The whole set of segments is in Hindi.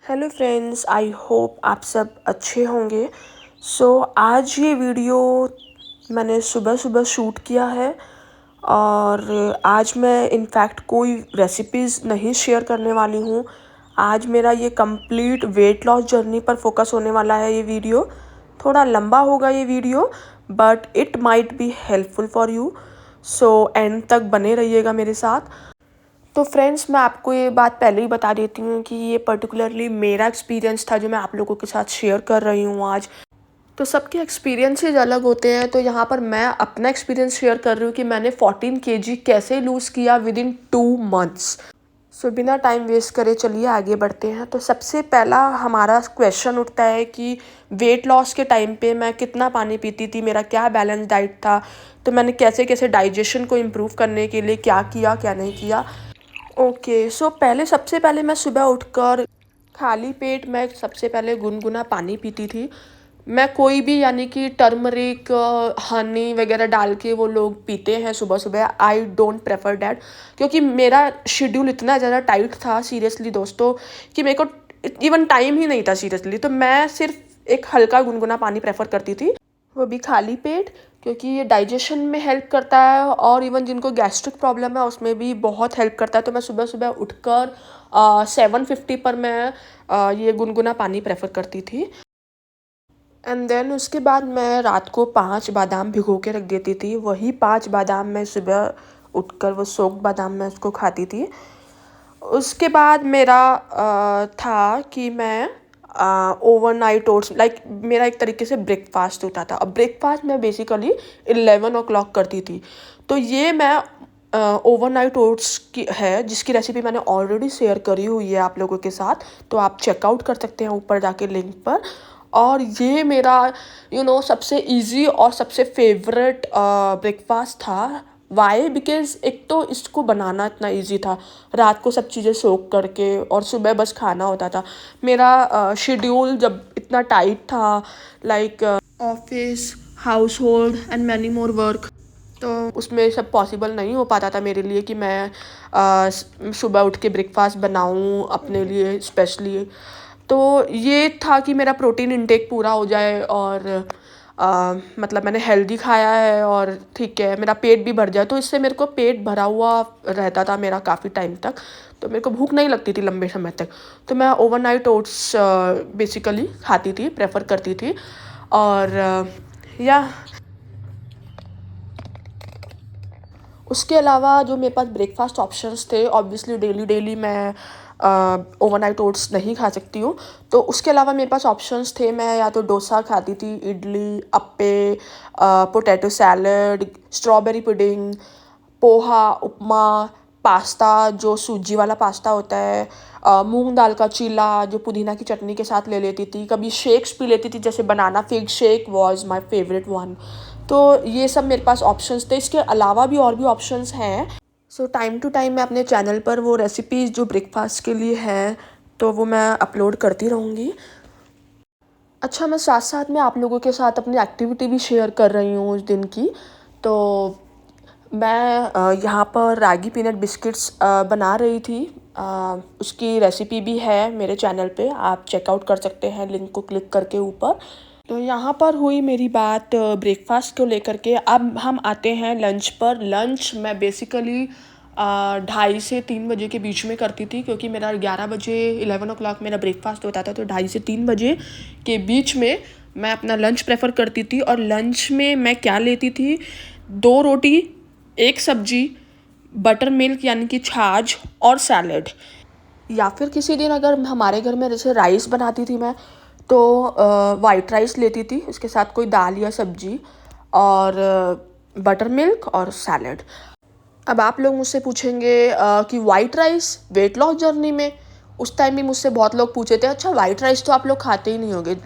हेलो फ्रेंड्स, आई होप आप सब अच्छे होंगे। आज ये वीडियो मैंने सुबह सुबह शूट किया है और आज मैं इनफैक्ट कोई रेसिपीज़ नहीं शेयर करने वाली हूँ। आज मेरा ये कंप्लीट वेट लॉस जर्नी पर फोकस होने वाला है। ये वीडियो थोड़ा लंबा होगा ये video, but it might be helpful for you. And तक बने रहिएगा मेरे साथ। तो फ्रेंड्स, मैं आपको ये बात पहले ही बता देती हूँ कि ये पर्टिकुलरली मेरा एक्सपीरियंस था जो मैं आप लोगों के साथ शेयर कर रही हूँ आज। तो सबके एक्सपीरियंसेस अलग होते हैं, तो यहाँ पर मैं अपना एक्सपीरियंस शेयर कर रही हूँ कि मैंने 14 kg कैसे लूज़ किया विद इन 2 months। बिना टाइम वेस्ट करे चलिए आगे बढ़ते हैं। तो सबसे पहला हमारा क्वेश्चन उठता है कि वेट लॉस के टाइम पे मैं कितना पानी पीती थी, मेरा क्या बैलेंस डाइट था, तो मैंने कैसे कैसे डाइजेशन को इम्प्रूव करने के लिए क्या किया क्या नहीं किया। पहले सबसे पहले मैं सुबह उठकर खाली पेट मैं सबसे पहले गुनगुना पानी पीती थी। मैं कोई भी यानी कि टर्मरिक हनी वगैरह डाल के वो लोग पीते हैं सुबह सुबह, आई डोंट प्रेफर डैट, क्योंकि मेरा शेड्यूल इतना ज़्यादा टाइट था सीरियसली दोस्तों कि मेरे को इवन टाइम ही नहीं था सीरियसली। तो मैं सिर्फ एक हल्का गुनगुना पानी प्रेफर करती थी, वो भी खाली पेट, क्योंकि ये डाइजेशन में हेल्प करता है और इवन जिनको गैस्ट्रिक प्रॉब्लम है उसमें भी बहुत हेल्प करता है। तो मैं सुबह सुबह उठकर 7:50 पर मैं ये गुनगुना पानी प्रेफर करती थी। एंड देन उसके बाद मैं रात को 5 बादाम भिगो के रख देती थी। वही 5 बादाम मैं सुबह उठकर वो सोक्ड बादाम मैं उसको खाती थी। उसके बाद मेरा था कि मैं ओवरनाइट ओट्स, लाइक मेरा एक तरीके से ब्रेकफास्ट होता था। अब ब्रेकफास्ट मैं बेसिकली 11 o'clock करती थी। तो ये मैं ओवरनाइट ओट्स की है जिसकी रेसिपी मैंने ऑलरेडी शेयर करी हुई है आप लोगों के साथ, तो आप चेकआउट कर सकते हैं ऊपर जाके लिंक पर। और ये मेरा सबसे इजी और सबसे फेवरेट ब्रेकफास्ट था। वाई? बिकॉज एक तो इसको बनाना इतना इजी था, रात को सब चीज़ें सोक करके और सुबह बस खाना होता था। मेरा शेड्यूल जब इतना टाइट था, like office, house hold and many more work, तो उसमें सब पॉसिबल नहीं हो पाता था मेरे लिए कि मैं सुबह उठ के ब्रेकफास्ट बनाऊं अपने लिए स्पेशली। तो ये था कि मेरा प्रोटीन इंटेक पूरा हो जाए और मतलब मैंने हेल्दी खाया है और ठीक है मेरा पेट भी भर जाए। तो इससे मेरे को पेट भरा हुआ रहता था मेरा काफ़ी टाइम तक, तो मेरे को भूख नहीं लगती थी लंबे समय तक। तो मैं ओवरनाइट ओट्स बेसिकली खाती थी, प्रेफर करती थी। और या उसके अलावा जो मेरे पास ब्रेकफास्ट ऑप्शंस थे, ऑब्वियसली डेली डेली मैं ओवरनाइट ओट्स नहीं खा सकती हूँ, तो उसके अलावा मेरे पास ऑप्शंस थे। मैं या तो डोसा खाती थी, idli, appe, potato salad, strawberry pudding, poha, upma, pasta जो सूजी वाला पास्ता होता है, मूंग दाल का चीला जो पुदीना की चटनी के साथ ले लेती थी। कभी शेक्स पी लेती थी, जैसे banana fig shake was my favourite one. तो ये सब मेरे पास ऑप्शंस थे। इसके अलावा भी और भी ऑप्शंस हैं। टाइम टू टाइम मैं अपने चैनल पर वो रेसिपीज़ जो ब्रेकफास्ट के लिए है तो वो मैं अपलोड करती रहूँगी। अच्छा, मैं साथ साथ में आप लोगों के साथ अपनी एक्टिविटी भी शेयर कर रही हूँ उस दिन की। तो मैं यहाँ पर रागी पीनट बिस्किट्स बना रही थी। उसकी रेसिपी भी है मेरे चैनल पे, आप चेकआउट कर सकते हैं लिंक को क्लिक करके ऊपर। तो यहाँ पर हुई मेरी बात ब्रेकफास्ट को लेकर के। अब हम आते हैं लंच पर। लंच मैं बेसिकली 2:30 से 3 बजे के बीच में करती थी, क्योंकि मेरा 11 बजे 11 o'clock मेरा ब्रेकफास्ट होता था। तो 2:30 से 3 बजे के बीच में मैं अपना लंच प्रेफर करती थी। और लंच में मैं क्या लेती थी? 2 रोटी, 1 सब्जी, बटर मिल्क यानी कि छाछ और सैलड। या फिर किसी दिन अगर हमारे घर में जैसे राइस बनाती थी मैं, तो वाइट राइस लेती थी, उसके साथ कोई दाल या सब्जी और बटर मिल्क और सैलड। अब आप लोग मुझसे पूछेंगे कि white rice weight loss journey में? उस टाइम भी मुझसे बहुत लोग पूछे थे, अच्छा वाइट राइस तो आप लोग खाते ही नहीं होगे,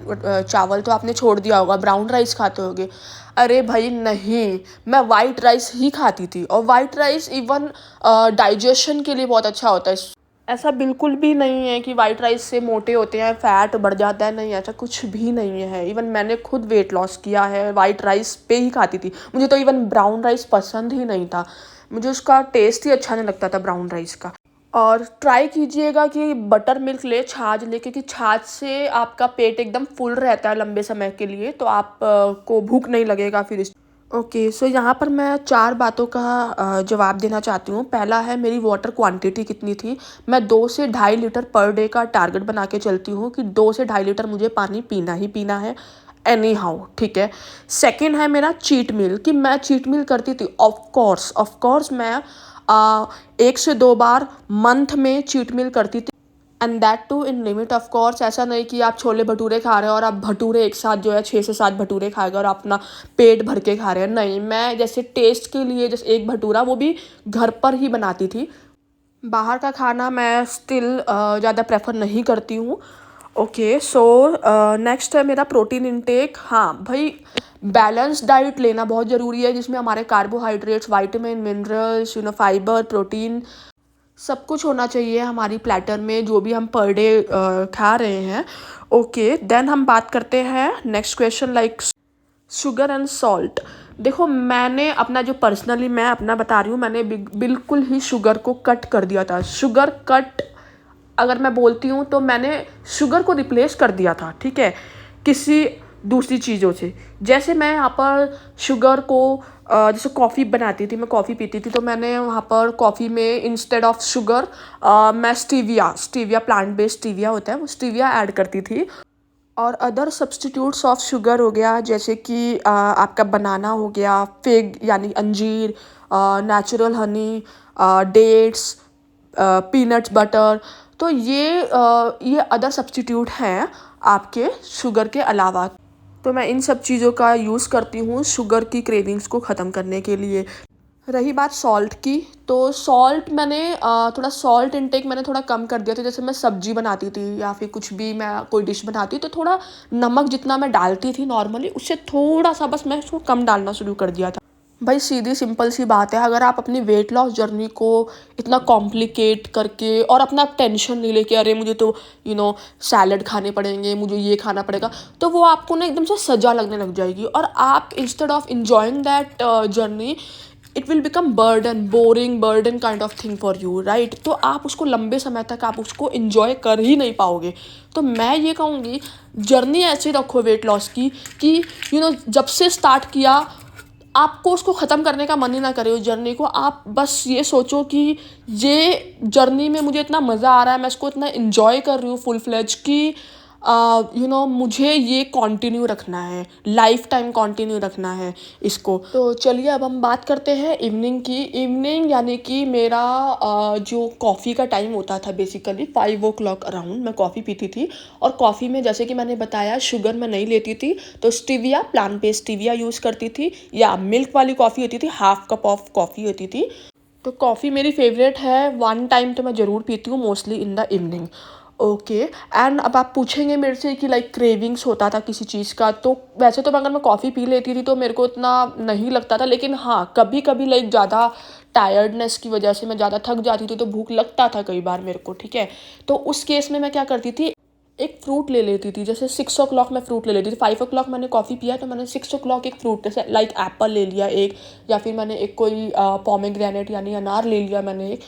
चावल तो आपने छोड़ दिया होगा, ब्राउन राइस खाते होगे। अरे भाई नहीं, मैं वाइट राइस ही खाती थी। और वाइट राइस इवन डाइजेशन के लिए बहुत अच्छा होता है। ऐसा बिल्कुल भी नहीं है कि वाइट राइस से मोटे होते हैं, फैट बढ़ जाता है, नहीं, ऐसा कुछ भी नहीं है। इवन मैंने खुद वेट लॉस किया है, वाइट राइस पे ही खाती थी। मुझे तो इवन ब्राउन राइस पसंद ही नहीं था, मुझे उसका टेस्ट ही अच्छा नहीं लगता था ब्राउन राइस का। और ट्राई कीजिएगा कि बटर मिल्क ले, छाछ ले, क्योंकि छाछ से आपका पेट एकदम फुल रहता है लंबे समय के लिए, तो आप को भूख नहीं लगेगा फिर इस ओके। सो यहाँ पर मैं 4 बातों का जवाब देना चाहती हूँ। पहला है मेरी वाटर क्वांटिटी कितनी थी। मैं 2 से ढाई लीटर पर डे का टारगेट बना के चलती हूँ कि 2 से ढाई लीटर मुझे पानी पीना ही पीना है, एनी हाउ, ठीक है। सेकंड है मेरा चीट मील, कि मैं चीट मील करती थी। ऑफ कोर्स मैं 1 से 2 बार मंथ में चीट मील करती थी, and that too in limit. Of course ऐसा नहीं कि आप छोले भटूरे खा रहे हो और आप भटूरे एक साथ जो है 6 से 7 भटूरे खाएगा और आप अपना पेट भर के खा रहे हैं। नहीं, मैं जैसे टेस्ट के लिए जैसे एक भटूरा वो भी घर पर ही बनाती थी। बाहर का खाना मैं स्टिल ज़्यादा प्रेफर नहीं करती हूँ। ओके। सो नेक्स्ट है मेरा प्रोटीन इनटेक। हाँ भाई, बैलेंस डाइट लेना बहुत ज़रूरी है, जिसमें हमारे carbohydrates, vitamin, minerals, fibre, protein सब कुछ होना चाहिए हमारी प्लेटर में, जो भी हम पर डे खा रहे हैं। ओके, देन हम बात करते हैं next question, like sugar and salt. देखो, मैंने अपना जो पर्सनली मैं अपना बता रही हूँ, मैंने बिल्कुल ही शुगर को कट कर दिया था। शुगर कट अगर मैं बोलती हूँ तो मैंने शुगर को रिप्लेस कर दिया था, ठीक है, किसी दूसरी चीज़ों से। जैसे मैं यहाँ पर शुगर को जैसे कॉफ़ी बनाती थी, मैं कॉफ़ी पीती थी, तो मैंने वहाँ पर कॉफ़ी में इंस्टेड ऑफ शुगर मैं स्टीविया प्लांट बेस्ड स्टीविया होता है, वो स्टीविया ऐड करती थी। और अदर सब्स्टिट्यूट्स ऑफ शुगर हो गया, जैसे कि आपका बनाना हो गया, फिग यानी अंजीर, natural honey, dates, peanuts butter. तो ये अदर सब्स्टिट्यूट हैं आपके शुगर के अलावा। तो मैं इन सब चीज़ों का यूज़ करती हूँ शुगर की क्रेविंग्स को ख़त्म करने के लिए। रही बात सॉल्ट की, तो सॉल्ट मैंने थोड़ा सॉल्ट इनटेक मैंने थोड़ा कम कर दिया था। जैसे मैं सब्जी बनाती थी या फिर कुछ भी मैं कोई डिश बनाती तो थोड़ा नमक जितना मैं डालती थी नॉर्मली, उससे थोड़ा सा बस मैं उसको कम डालना शुरू कर दिया था। भाई सीधी सिंपल सी बात है, अगर आप अपनी वेट लॉस जर्नी को इतना कॉम्प्लिकेट करके और अपना टेंशन नहीं लेके, अरे मुझे तो सैलड खाने पड़ेंगे, मुझे ये खाना पड़ेगा, तो वो आपको ना एकदम से सजा लगने लग जाएगी। और आप instead of enjoying that journey, it will become burden, boring burden kind of thing for you, right. तो आप उसको लंबे समय तक आप उसको इन्जॉय कर ही नहीं पाओगे। तो मैं ये कहूँगी, जर्नी ऐसे रखो वेट लॉस की कि जब से स्टार्ट किया आपको उसको ख़त्म करने का मन ही ना करे। उस जर्नी को आप बस ये सोचो कि ये जर्नी में मुझे इतना मज़ा आ रहा है, मैं इसको इतना इन्जॉय कर रही हूँ फुल फ्लेज कि मुझे ये कंटिन्यू रखना है, लाइफ टाइम कंटिन्यू रखना है इसको। तो चलिए अब हम बात करते हैं इवनिंग की। इवनिंग यानी कि मेरा जो कॉफ़ी का टाइम होता था, बेसिकली 5 o'clock अराउंड मैं कॉफ़ी पीती थी। और कॉफ़ी में जैसे कि मैंने बताया शुगर मैं नहीं लेती थी, तो stevia, plant based stevia use करती थी, या मिल्क वाली कॉफ़ी होती थी, हाफ कप ऑफ कॉफ़ी होती थी। तो कॉफ़ी मेरी फेवरेट है, 1 टाइम तो मैं ज़रूर पीती हूँ, mostly in the evening. Okay. And अब आप पूछेंगे मेरे से कि लाइक क्रेविंग्स होता था किसी चीज़ का, तो वैसे तो अगर मैं कॉफ़ी पी लेती थी तो मेरे को इतना नहीं लगता था, लेकिन हाँ कभी कभी लाइक ज़्यादा टायर्डनेस की वजह से मैं ज़्यादा थक जाती थी तो भूख लगता था कई बार मेरे को, ठीक है। तो उस केस में मैं क्या करती थी, एक फ्रूट ले लेती थी। जैसे 6 o'clock मैं फ्रूट ले लेती थी, 5 o'clock मैंने कॉफ़ी पिया तो मैंने 6 o'clock एक फ्रूट, जैसे लाइक एप्पल ले लिया एक, या फिर मैंने एक कोई पोमेग्रेनेट यानी अनार ले लिया मैंने एक।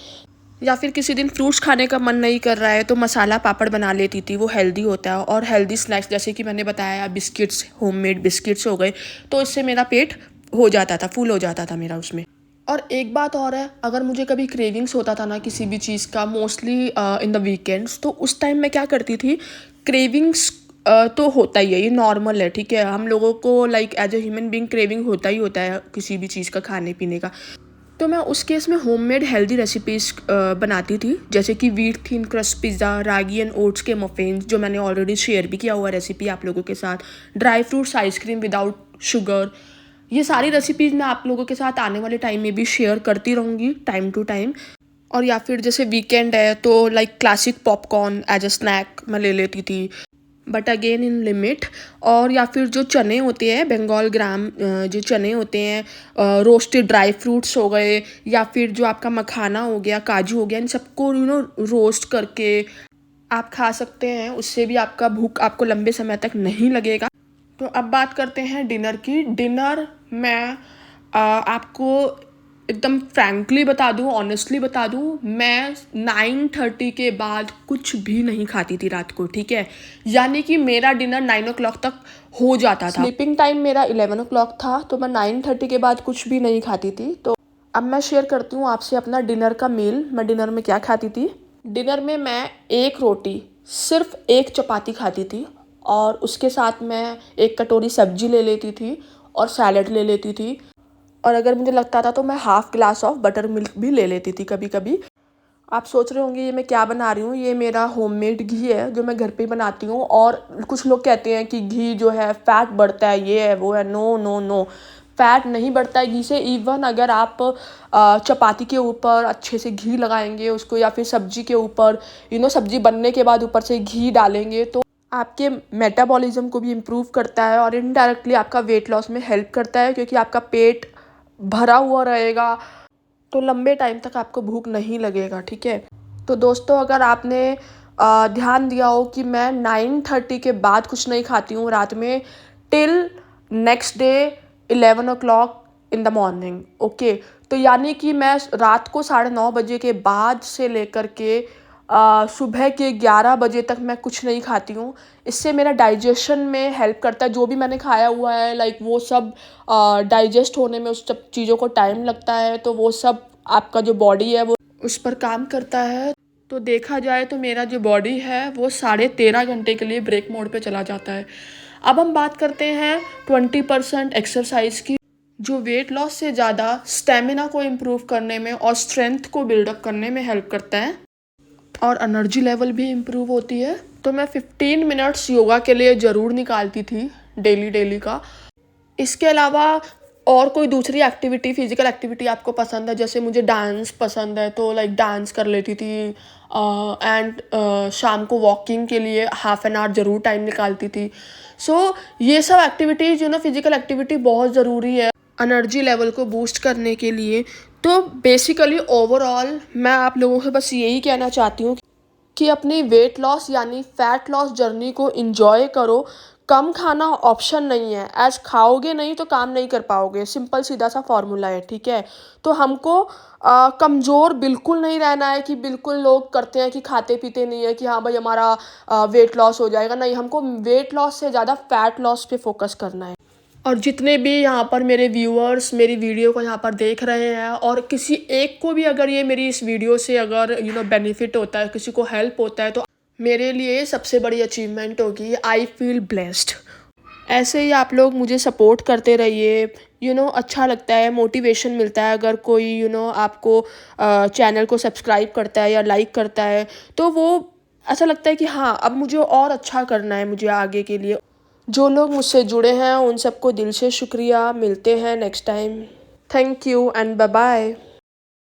या फिर किसी दिन फ्रूट्स खाने का मन नहीं कर रहा है तो मसाला पापड़ बना लेती थी, वो हेल्दी होता है। और हेल्दी स्नैक्स जैसे कि मैंने बताया, बिस्किट्स, होममेड बिस्किट्स हो गए, तो इससे मेरा पेट हो जाता था, फुल हो जाता था मेरा उसमें। और एक बात और है, अगर मुझे कभी क्रेविंग्स होता था ना किसी भी चीज़ का, मोस्टली इन द वीकेंड्स, तो उस टाइम मैं क्या करती थी, क्रेविंग्स तो होता ही है, ये नॉर्मल है, ठीक है, हम लोगों को like as a human being craving होता ही होता है किसी भी चीज़ का, खाने पीने का। तो मैं उस केस में होममेड हेल्दी रेसिपीज़ बनाती थी, जैसे कि wheat thin crust pizza, ragi and oats के मफ़िन्स, जो मैंने ऑलरेडी शेयर भी किया हुआ रेसिपी आप लोगों के साथ, dry fruits ice cream without sugar. ये सारी रेसिपीज़ मैं आप लोगों के साथ आने वाले टाइम में भी शेयर करती रहूँगी टाइम टू टाइम। और या फिर जैसे वीकेंड है तो like classic popcorn as a snack मैं ले लेती थी, बट अगेन इन लिमिट। और या फिर जो चने होते हैं, बंगाल ग्राम जो चने होते हैं, रोस्टेड ड्राई फ्रूट्स हो गए, या फिर जो आपका मखाना हो गया, काजू हो गया, इन सबको रोस्ट करके आप खा सकते हैं, उससे भी आपका भूख आपको लंबे समय तक नहीं लगेगा। तो अब बात करते हैं डिनर की। डिनर में आपको एकदम फ्रैंकली बता दूँ, ऑनेस्टली बता दूँ, मैं 9:30 के बाद कुछ भी नहीं खाती थी रात को, ठीक है। यानी कि मेरा डिनर 9 o'clock तक हो जाता था। स्लीपिंग टाइम मेरा 11 o'clock था, तो मैं 9:30 के बाद कुछ भी नहीं खाती थी। तो अब मैं शेयर करती हूँ आपसे अपना डिनर का मील। मैं डिनर में क्या खाती थी। डिनर में मैं एक रोटी, सिर्फ एक चपाती खाती थी, और उसके साथ मैं एक कटोरी सब्जी ले लेती थी और सैलड ले लेती थी, और अगर मुझे लगता था तो मैं half glass of butter milk भी ले लेती थी कभी कभी। आप सोच रहे होंगे ये मैं क्या बना रही हूँ। ये मेरा होममेड घी है जो मैं घर पे बनाती हूँ। और कुछ लोग कहते हैं कि घी जो है फैट बढ़ता है, ये है वो है। नो नो नो, फैट नहीं बढ़ता है घी से। इवन अगर आप चपाती के ऊपर अच्छे से घी लगाएंगे उसको, या फिर सब्जी के ऊपर सब्जी बनने के बाद ऊपर से घी डालेंगे, तो आपके मेटाबॉलिज्म को भी इम्प्रूव करता है और इनडायरेक्टली आपका वेट लॉस में हेल्प करता है, क्योंकि आपका पेट भरा हुआ रहेगा तो लंबे टाइम तक आपको भूख नहीं लगेगा, ठीक है। तो दोस्तों, अगर आपने ध्यान दिया हो कि मैं 9:30 के बाद कुछ नहीं खाती हूँ रात में, till next day 11 o'clock in the morning, okay. तो यानी कि मैं रात को 9:30 के बाद से लेकर के सुबह के 11 बजे तक मैं कुछ नहीं खाती हूँ। इससे मेरा डाइजेशन में हेल्प करता है। जो भी मैंने खाया हुआ है, लाइक वो सब डाइजेस्ट होने में उस सब चीज़ों को टाइम लगता है, तो वो सब आपका जो बॉडी है वो उस पर काम करता है। तो देखा जाए तो मेरा जो बॉडी है वो 13.5 घंटे के लिए ब्रेक मोड पे चला जाता है। अब हम बात करते हैं 20% एक्सरसाइज की, जो वेट लॉस से ज़्यादा स्टेमिना को इम्प्रूव करने में और स्ट्रेंथ को बिल्डअप करने में हेल्प करता है, और एनर्जी लेवल भी इम्प्रूव होती है। तो मैं 15 मिनट्स योगा के लिए ज़रूर निकालती थी डेली का। इसके अलावा और कोई दूसरी एक्टिविटी, फिजिकल एक्टिविटी आपको पसंद है, जैसे मुझे डांस पसंद है तो लाइक डांस कर लेती थी। एंड शाम को वॉकिंग के लिए हाफ एन आवर ज़रूर टाइम निकालती थी। सो ये सब एक्टिविटीज़ फिजिकल एक्टिविटी बहुत ज़रूरी है एनर्जी लेवल को बूस्ट करने के लिए। तो बेसिकली ओवरऑल मैं आप लोगों से बस यही कहना चाहती हूँ कि अपनी वेट लॉस यानी फैट लॉस जर्नी को इंजॉय करो। कम खाना ऑप्शन नहीं है, एज खाओगे नहीं तो काम नहीं कर पाओगे। सिंपल सीधा सा फॉर्मूला है, ठीक है। तो हमको कमज़ोर बिल्कुल नहीं रहना है कि बिल्कुल लोग करते हैं कि खाते पीते नहीं है कि हाँ भाई हमारा वेट लॉस हो जाएगा। नहीं, हमको वेट लॉस से ज़्यादा फैट लॉस पे फोकस करना है। और जितने भी यहाँ पर मेरे व्यूअर्स मेरी वीडियो को यहाँ पर देख रहे हैं, और किसी एक को भी अगर ये मेरी इस वीडियो से अगर बेनिफिट होता है, किसी को हेल्प होता है, तो मेरे लिए सबसे बड़ी अचीवमेंट होगी। I feel blessed. ऐसे ही आप लोग मुझे सपोर्ट करते रहिए। अच्छा लगता है, मोटिवेशन मिलता है अगर कोई आपको चैनल को सब्सक्राइब करता है या लाइक करता है, तो वो ऐसा लगता है कि हाँ अब मुझे और अच्छा करना है मुझे आगे के लिए। जो लोग मुझसे जुड़े हैं उन सबको दिल से शुक्रिया। मिलते हैं next time. Thank you and bye bye.